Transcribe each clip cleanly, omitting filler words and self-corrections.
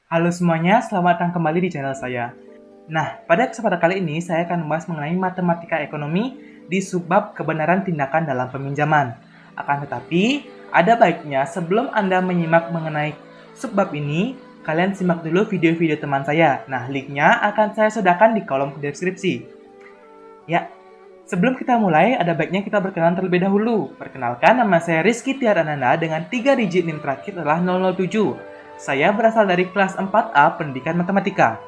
Halo semuanya, selamat datang kembali di channel saya. Nah, pada kesempatan kali ini saya akan membahas mengenai matematika ekonomi di subbab kebenaran tindakan dalam peminjaman. Akan tetapi, ada baiknya sebelum Anda menyimak mengenai subbab ini, kalian simak dulu video-video teman saya. Nah, linknya akan saya sediakan di kolom deskripsi. Ya, sebelum kita mulai, ada baiknya kita berkenalan terlebih dahulu. Perkenalkan, nama saya Rizky Tiarananda dengan 3 digit NIM terakhir adalah 007. Saya berasal dari kelas 4A Pendidikan Matematika.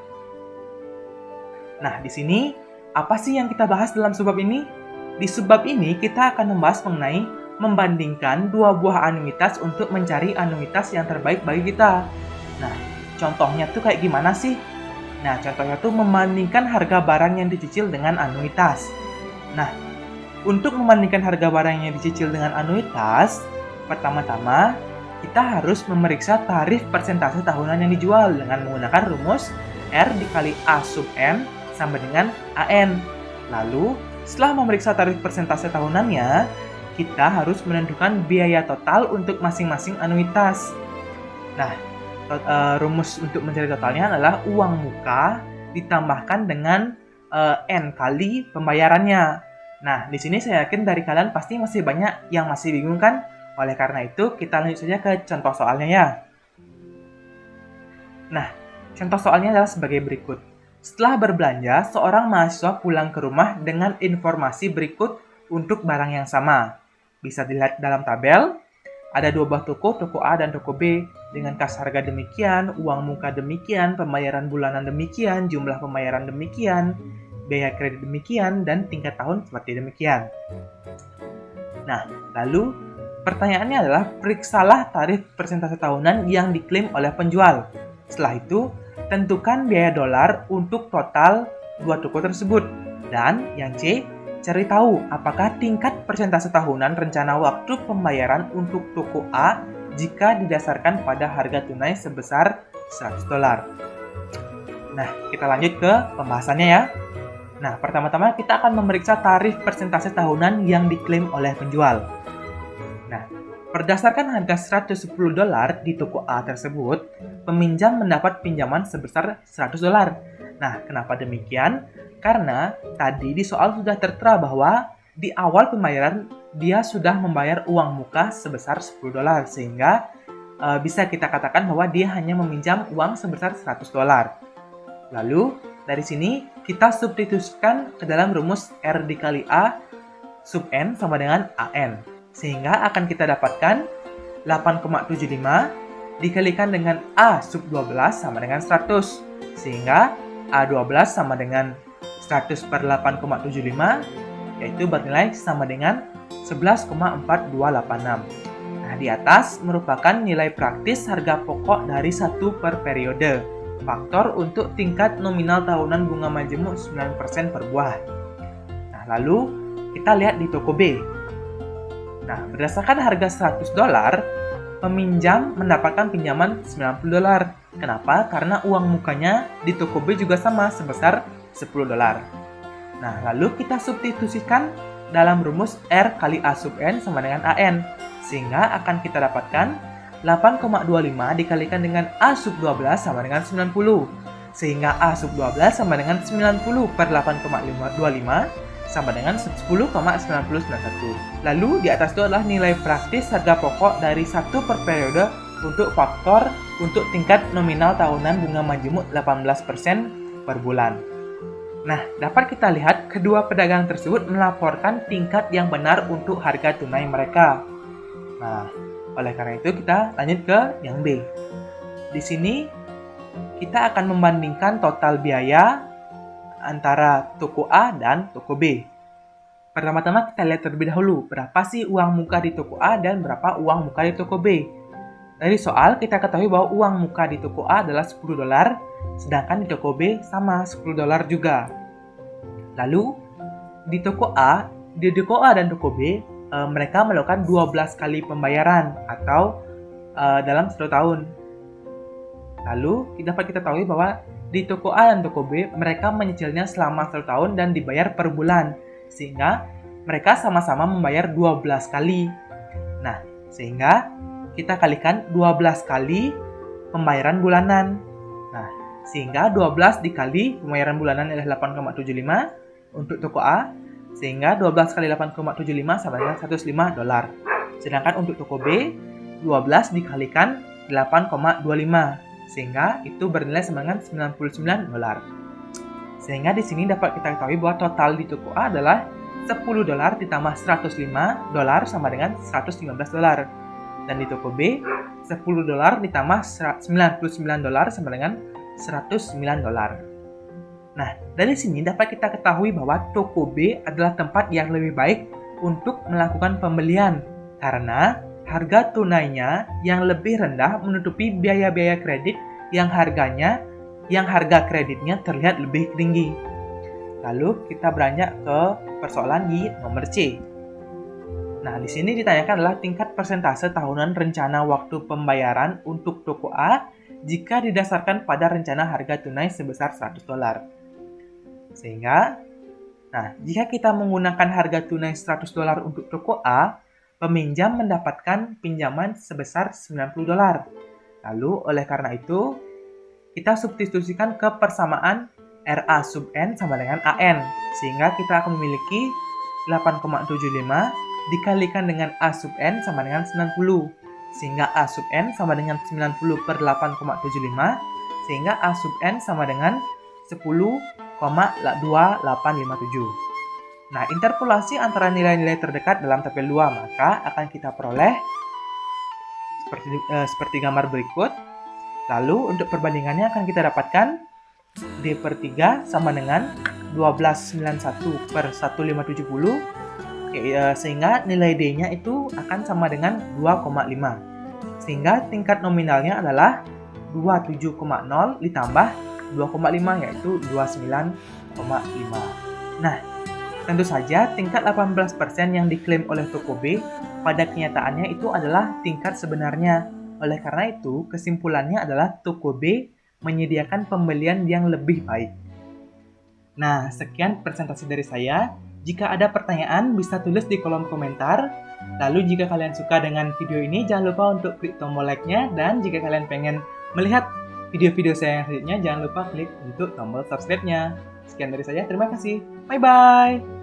Nah, di sini, apa sih yang kita bahas dalam subbab ini? Di subbab ini, kita akan membahas mengenai membandingkan dua buah anuitas untuk mencari anuitas yang terbaik bagi kita. Nah, contohnya tuh kayak gimana sih? Nah, contohnya tuh membandingkan harga barang yang dicicil dengan anuitas. Nah, untuk membandingkan harga barang yang dicicil dengan anuitas, pertama-tama kita harus memeriksa tarif persentase tahunan yang dijual dengan menggunakan rumus R dikali A sub N sama dengan AN. Lalu, setelah memeriksa tarif persentase tahunannya, kita harus menentukan biaya total untuk masing-masing anuitas. Nah, rumus untuk mencari totalnya adalah uang muka ditambahkan dengan N kali pembayarannya. Nah, di sini saya yakin dari kalian pasti masih banyak yang masih bingung kan? Oleh karena itu, kita lanjut saja ke contoh soalnya ya. Nah, contoh soalnya adalah sebagai berikut. Setelah berbelanja, seorang mahasiswa pulang ke rumah dengan informasi berikut untuk barang yang sama. Bisa dilihat dalam tabel, ada dua buah toko A dan toko B, dengan kas harga demikian, uang muka demikian, pembayaran bulanan demikian, jumlah pembayaran demikian, biaya kredit demikian, dan tingkat tahun seperti demikian. Nah, lalu pertanyaannya adalah periksalah tarif persentase tahunan yang diklaim oleh penjual. Setelah itu, tentukan biaya dolar untuk total dua toko tersebut. Dan yang C, cari tahu apakah tingkat persentase tahunan rencana waktu pembayaran untuk toko A jika didasarkan pada harga tunai sebesar 100 dolar. Nah, kita lanjut ke pembahasannya ya. Nah, pertama-tama kita akan memeriksa tarif persentase tahunan yang diklaim oleh penjual. Nah, berdasarkan harga 110 dolar di toko A tersebut, peminjam mendapat pinjaman sebesar 100 dolar. Nah, kenapa demikian? Karena tadi di soal sudah tertera bahwa di awal pembayaran dia sudah membayar uang muka sebesar 10 dolar, sehingga bisa kita katakan bahwa dia hanya meminjam uang sebesar 100 dolar. Lalu, dari sini kita substitusikan ke dalam rumus R dikali A sub N sama dengan AN. Sehingga akan kita dapatkan 8,75 dikalikan dengan A sub 12 sama dengan 100. Sehingga A12 sama dengan 100 per 8,75, yaitu bernilai sama dengan 11,4286. Nah, di atas merupakan nilai praktis harga pokok dari satu per periode. Faktor untuk tingkat nominal tahunan bunga majemuk 9% per buah. Nah, lalu kita lihat di toko B. Nah, berdasarkan harga 100 dolar, peminjam mendapatkan pinjaman 90 dolar. Kenapa? Karena uang mukanya di toko B juga sama, sebesar 10 dolar. Nah, lalu kita substitusikan dalam rumus R kali A sub N sama dengan AN. Sehingga akan kita dapatkan 8,25 dikalikan dengan A sub 12 sama dengan 90. Sehingga A sub 12 sama dengan 90 per 8,25 sama dengan 10,9091. Lalu di atas itu adalah nilai praktis harga pokok dari satu per periode untuk faktor untuk tingkat nominal tahunan bunga majemuk 18% per bulan. Nah, dapat kita lihat kedua pedagang tersebut melaporkan tingkat yang benar untuk harga tunai mereka. Nah, oleh karena itu kita lanjut ke yang B. Di sini kita akan membandingkan total biaya antara toko A dan toko B. Pertama-tama kita lihat terlebih dahulu berapa sih uang muka di toko A dan berapa uang muka di toko B. Dari soal kita ketahui bahwa uang muka di toko A adalah 10 dolar, sedangkan di toko B sama 10 dolar juga. Lalu di toko A dan toko B mereka melakukan 12 kali pembayaran atau dalam 1 tahun. Lalu dapat kita tahu bahwa di toko A dan toko B mereka menyicilnya selama 1 tahun dan dibayar per bulan, sehingga mereka sama-sama membayar 12 kali. Nah, sehingga kita kalikan 12 kali pembayaran bulanan. Nah, sehingga 12 dikali pembayaran bulanan adalah 8,75 untuk toko A, sehingga 12 kali 8,75 sama dengan $105. Sedangkan untuk toko B, 12 dikalikan 8,25, sehingga itu bernilai sama dengan $99. Sehingga di sini dapat kita ketahui bahwa total di toko A adalah $10 ditambah $105 sama dengan $115. Dan di toko B, $10 ditambah $99 sama dengan $109. Nah, dari sini dapat kita ketahui bahwa toko B adalah tempat yang lebih baik untuk melakukan pembelian karena harga tunainya yang lebih rendah menutupi biaya-biaya kredit yang harga kreditnya terlihat lebih tinggi. Lalu kita beranjak ke persoalan di nomor C. Nah, di sini ditanyakan adalah tingkat persentase tahunan rencana waktu pembayaran untuk toko A jika didasarkan pada rencana harga tunai sebesar $100. Sehingga, jika kita menggunakan harga tunai $100 untuk toko A, peminjam mendapatkan pinjaman sebesar $90. Lalu, oleh karena itu, kita substitusikan ke persamaan RA sub N sama dengan AN. Sehingga kita akan memiliki 8,75 dikalikan dengan A sub N sama dengan 90. Sehingga A sub N sama dengan 90 per 8,75. Sehingga A sub N sama dengan 10,2857. Nah, interpolasi antara nilai-nilai terdekat dalam tabel 2 maka akan kita peroleh seperti gambar berikut. Lalu untuk perbandingannya akan kita dapatkan D per 3 sama dengan 1291 per 1570. Sehingga nilai D-nya itu akan sama dengan 2,5. Sehingga tingkat nominalnya adalah 27,0 ditambah 2,5 yaitu 29,5. Nah, tentu saja tingkat 18% yang diklaim oleh toko B pada kenyataannya itu adalah tingkat sebenarnya. Oleh karena itu, kesimpulannya adalah toko B menyediakan pembelian yang lebih baik. Nah, sekian presentasi dari saya. Jika ada pertanyaan, bisa tulis di kolom komentar. Lalu jika kalian suka dengan video ini, jangan lupa untuk klik tombol like-nya. Dan jika kalian pengen melihat video-video saya yang selanjutnya, jangan lupa klik untuk tombol subscribe-nya. Sekian dari saya, terima kasih. Bye-bye!